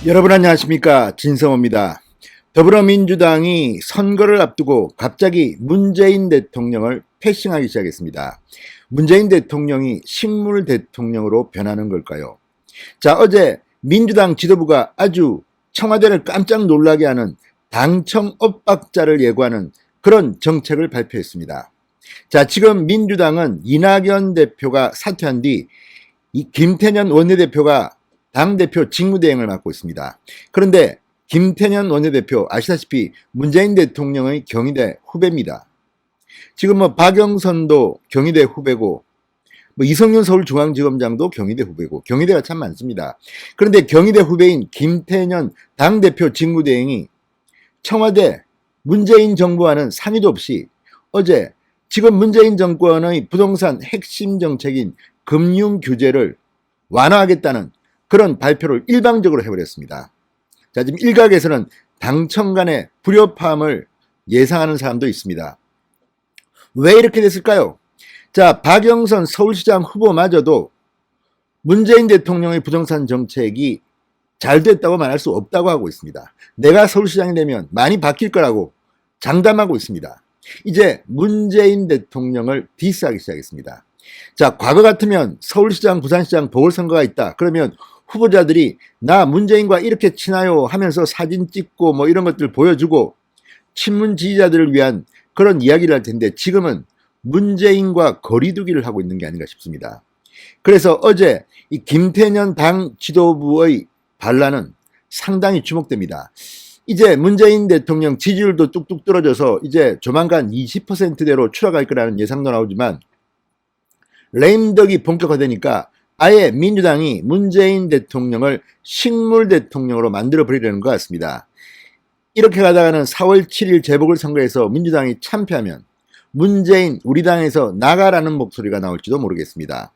여러분 안녕하십니까, 진성호입니다. 더불어민주당이 선거를 앞두고 갑자기 문재인 대통령을 패싱하기 시작했습니다. 문재인 대통령이 식물 대통령으로 변하는 걸까요? 자, 어제 민주당 지도부가 아주 청와대를 깜짝 놀라게 하는 당청 엇박자를 예고하는 그런 정책을 발표했습니다. 자, 지금 민주당은 이낙연 대표가 사퇴한 뒤 이 김태년 원내대표가 당대표 직무대행을 맡고 있습니다. 그런데 김태년 원내대표 아시다시피 문재인 대통령의 경희대 후배입니다. 지금 박영선도 경희대 후배고 이성윤 서울중앙지검장도 경희대 후배고 경희대가 참 많습니다. 그런데 경희대 후배인 김태년 당대표 직무대행이 청와대 문재인 정부와는 상의도 없이 어제 지금 문재인 정권의 부동산 핵심 정책인 금융 규제를 완화하겠다는 그런 발표를 일방적으로 해버렸습니다. 자, 지금 일각에서는 당청 간의 불협화음을 예상하는 사람도 있습니다. 왜 이렇게 됐을까요? 자, 박영선 서울시장 후보마저도 문재인 대통령의 부동산 정책이 잘 됐다고 말할 수 없다고 하고 있습니다. 내가 서울시장이 되면 많이 바뀔 거라고 장담하고 있습니다. 이제 문재인 대통령을 디스하기 시작했습니다. 자, 과거 같으면 서울시장, 부산시장 보궐선거가 있다. 그러면 후보자들이 나 문재인과 이렇게 친하요 하면서 사진 찍고 이런 것들 보여주고 친문 지지자들을 위한 그런 이야기를 할 텐데 지금은 문재인과 거리두기를 하고 있는 게 아닌가 싶습니다. 그래서 어제 이 김태년 당 지도부의 반란은 상당히 주목됩니다. 이제 문재인 대통령 지지율도 뚝뚝 떨어져서 이제 조만간 20%대로 추락할 거라는 예상도 나오지만 레임덕이 본격화되니까 아예 민주당이 문재인 대통령을 식물 대통령으로 만들어 버리려는 것 같습니다. 이렇게 가다가는 4월 7일 재보궐선거에서 민주당이 참패하면 문재인 우리 당에서 나가라는 목소리가 나올지도 모르겠습니다.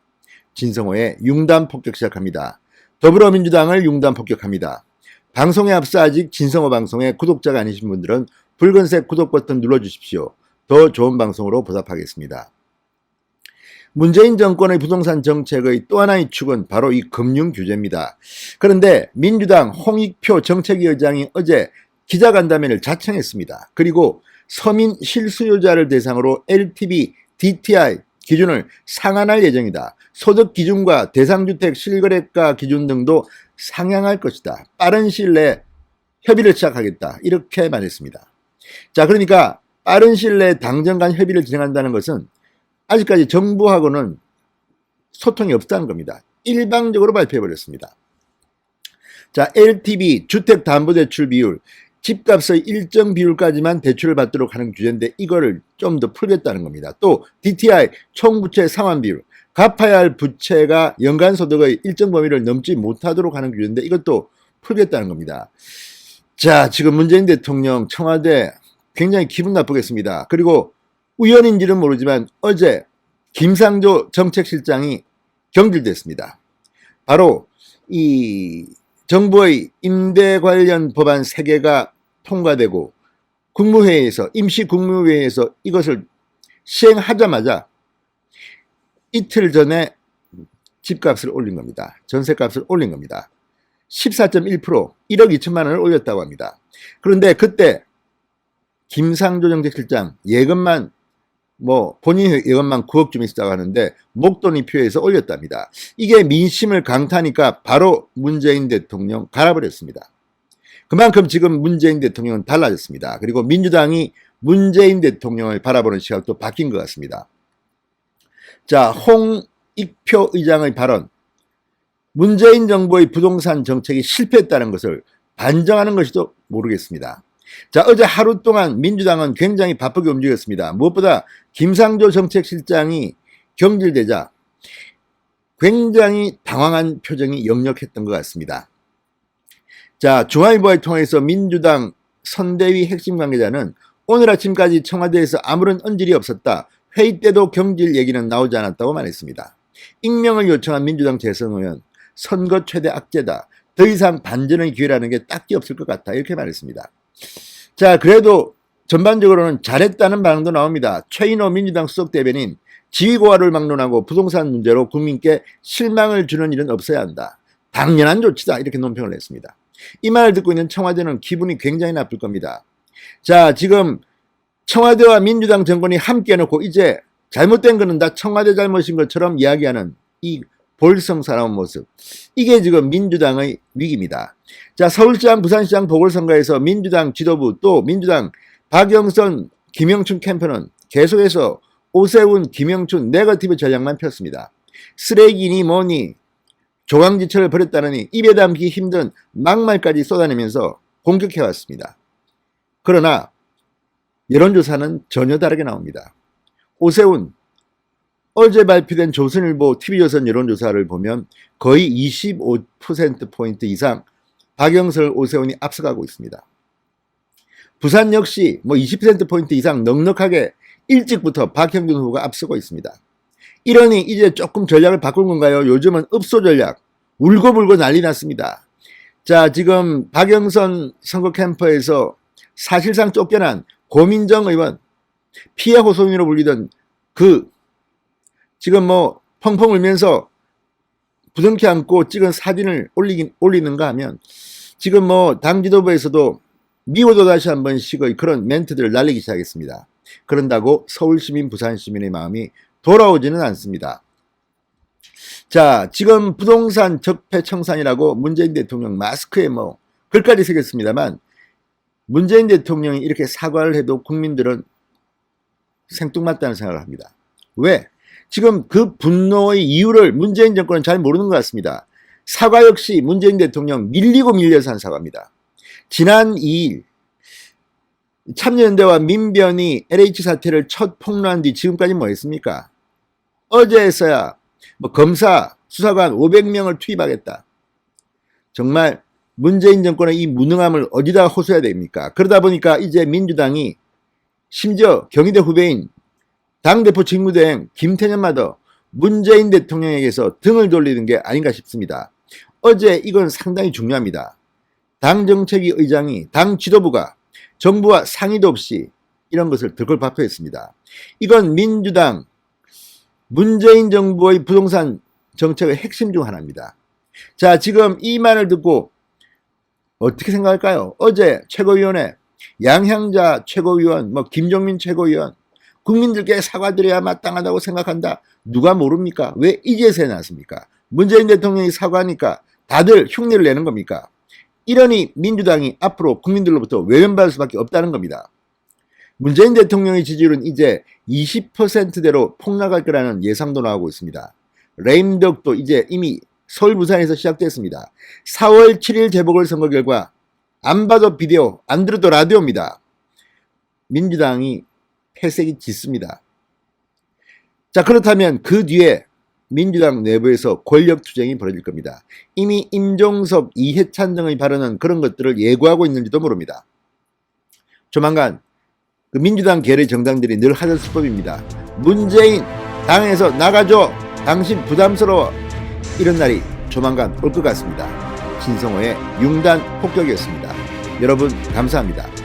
진성호의 융단 폭격 시작합니다. 더불어민주당을 융단 폭격합니다. 방송에 앞서 아직 진성호 방송의 구독자가 아니신 분들은 붉은색 구독 버튼 눌러주십시오. 더 좋은 방송으로 보답하겠습니다. 문재인 정권의 부동산 정책의 또 하나의 축은 바로 이 금융 규제입니다. 그런데 민주당 홍익표 정책위원장이 어제 기자간담회를 자청했습니다. 그리고 서민 실수요자를 대상으로 LTV, DTI 기준을 상한할 예정이다. 소득 기준과 대상주택 실거래가 기준 등도 상향할 것이다. 빠른 시일 내에 협의를 시작하겠다. 이렇게 말했습니다. 자, 그러니까 빠른 시일 내에 당정 간 협의를 진행한다는 것은 아직까지 정부하고는 소통이 없다는 겁니다. 일방적으로 발표해버렸습니다. 자, LTV, 주택담보대출 비율, 집값의 일정 비율까지만 대출을 받도록 하는 규제인데 이거를 좀 더 풀겠다는 겁니다. 또 DTI, 총부채 상환 비율, 갚아야 할 부채가 연간소득의 일정 범위를 넘지 못하도록 하는 규제인데 이것도 풀겠다는 겁니다. 자, 지금 문재인 대통령 청와대 굉장히 기분 나쁘겠습니다. 그리고 우연인지는 모르지만 어제 김상조 정책실장이 경질됐습니다. 바로 이 정부의 임대 관련 법안 3개가 통과되고 국무회의에서 임시국무회의에서 이것을 시행하자마자 이틀 전에 집값을 올린 겁니다. 전세값을 올린 겁니다. 14.1% 1억 2천만 원을 올렸다고 합니다. 그런데 그때 김상조 정책실장 예금만 본인 예금만 9억쯤 있다고 하는데 목돈이 필요해서 올렸답니다. 이게 민심을 강타하니까 바로 문재인 대통령 갈아버렸습니다. 그만큼 지금 문재인 대통령은 달라졌습니다. 그리고 민주당이 문재인 대통령을 바라보는 시각도 바뀐 것 같습니다. 자, 홍익표 의장의 발언, 문재인 정부의 부동산 정책이 실패했다는 것을 반정하는 것이도 모르겠습니다. 자, 어제 하루 동안 민주당은 굉장히 바쁘게 움직였습니다. 무엇보다 김상조 정책실장이 경질되자 굉장히 당황한 표정이 역력했던 것 같습니다. 자, 중앙일보를 통해서 민주당 선대위 핵심 관계자는 오늘 아침까지 청와대에서 아무런 언질이 없었다. 회의 때도 경질 얘기는 나오지 않았다고 말했습니다. 익명을 요청한 민주당 재선 의원, 선거 최대 악재다. 더 이상 반전의 기회라는 게 딱히 없을 것 같다. 이렇게 말했습니다. 자, 그래도 전반적으로는 잘했다는 반응도 나옵니다. 최인호 민주당 수석대변인, 지위고하를 막론하고 부동산 문제로 국민께 실망을 주는 일은 없어야 한다. 당연한 조치다. 이렇게 논평을 냈습니다. 이 말을 듣고 있는 청와대는 기분이 굉장히 나쁠 겁니다. 자, 지금 청와대와 민주당 정권이 함께 해놓고 이제 잘못된 거는 다 청와대 잘못인 것처럼 이야기하는 이 볼성사나운 모습. 이게 지금 민주당의 위기입니다. 자, 서울시장, 부산시장 보궐선거에서 민주당 지도부 또 민주당 박영선, 김영춘 캠프는 계속해서 오세훈, 김영춘 네거티브 전략만 폈습니다. 쓰레기니 뭐니 조강지처를 벌였다느니 입에 담기 힘든 막말까지 쏟아내면서 공격해왔습니다. 그러나 여론조사는 전혀 다르게 나옵니다. 오세훈, 어제 발표된 조선일보 TV조선 여론조사를 보면 거의 25%포인트 이상 박영선, 오세훈이 앞서가고 있습니다. 부산 역시 20%포인트 이상 넉넉하게 일찍부터 박형준 후보가 앞서고 있습니다. 이러니 이제 조금 전략을 바꾼 건가요? 요즘은 읍소 전략, 울고불고 난리 났습니다. 자, 지금 박영선 선거 캠프에서 사실상 쫓겨난 고민정 의원, 피해 호소인으로 불리던 지금 펑펑 울면서 부둥켜 안고 찍은 사진을 올리는가 하면 지금 당 지도부에서도 미워도 다시 한 번씩의 그런 멘트들을 날리기 시작했습니다. 그런다고 서울시민, 부산시민의 마음이 돌아오지는 않습니다. 자, 지금 부동산 적폐청산이라고 문재인 대통령 마스크에 글까지 새겼습니다만 문재인 대통령이 이렇게 사과를 해도 국민들은 생뚱맞다는 생각을 합니다. 왜? 지금 그 분노의 이유를 문재인 정권은 잘 모르는 것 같습니다. 사과 역시 문재인 대통령 밀리고 밀려서 한 사과입니다. 지난 2일 참여연대와 민변이 LH 사태를 첫 폭로한 뒤 지금까지 뭐 했습니까? 어제에서야 검사, 수사관 500명을 투입하겠다. 정말 문재인 정권의 이 무능함을 어디다 호소해야 됩니까? 그러다 보니까 이제 민주당이 심지어 경희대 후배인 당대표 직무대행 김태년마저 문재인 대통령에게서 등을 돌리는 게 아닌가 싶습니다. 어제 이건 상당히 중요합니다. 당 정책위 의장이 당 지도부가 정부와 상의도 없이 이런 것을 덜컥 발표했습니다. 이건 민주당 문재인 정부의 부동산 정책의 핵심 중 하나입니다. 자, 지금 이 말을 듣고 어떻게 생각할까요? 어제 최고위원회 양향자 최고위원, 김종민 최고위원 국민들께 사과드려야 마땅하다고 생각한다. 누가 모릅니까? 왜 이제서야 나왔습니까? 문재인 대통령이 사과하니까 다들 흉내를 내는 겁니까? 이러니 민주당이 앞으로 국민들로부터 외면받을 수밖에 없다는 겁니다. 문재인 대통령의 지지율은 이제 20%대로 폭락할 거라는 예상도 나오고 있습니다. 레임덕도 이제 이미 서울, 부산에서 시작됐습니다. 4월 7일 재보궐선거 결과 안 봐도 비디오, 안 들어도 라디오입니다. 민주당이 패색이 짙습니다. 자, 그렇다면 그 뒤에 민주당 내부에서 권력투쟁이 벌어질 겁니다. 이미 임종석, 이해찬 등의 발언은 그런 것들을 예고하고 있는지도 모릅니다. 조만간 그 민주당 계열의 정당들이 늘 하던 수법입니다. 문재인 당에서 나가줘, 당신 부담스러워, 이런 날이 조만간 올 것 같습니다. 진성호의 융단 폭격이었습니다. 여러분 감사합니다.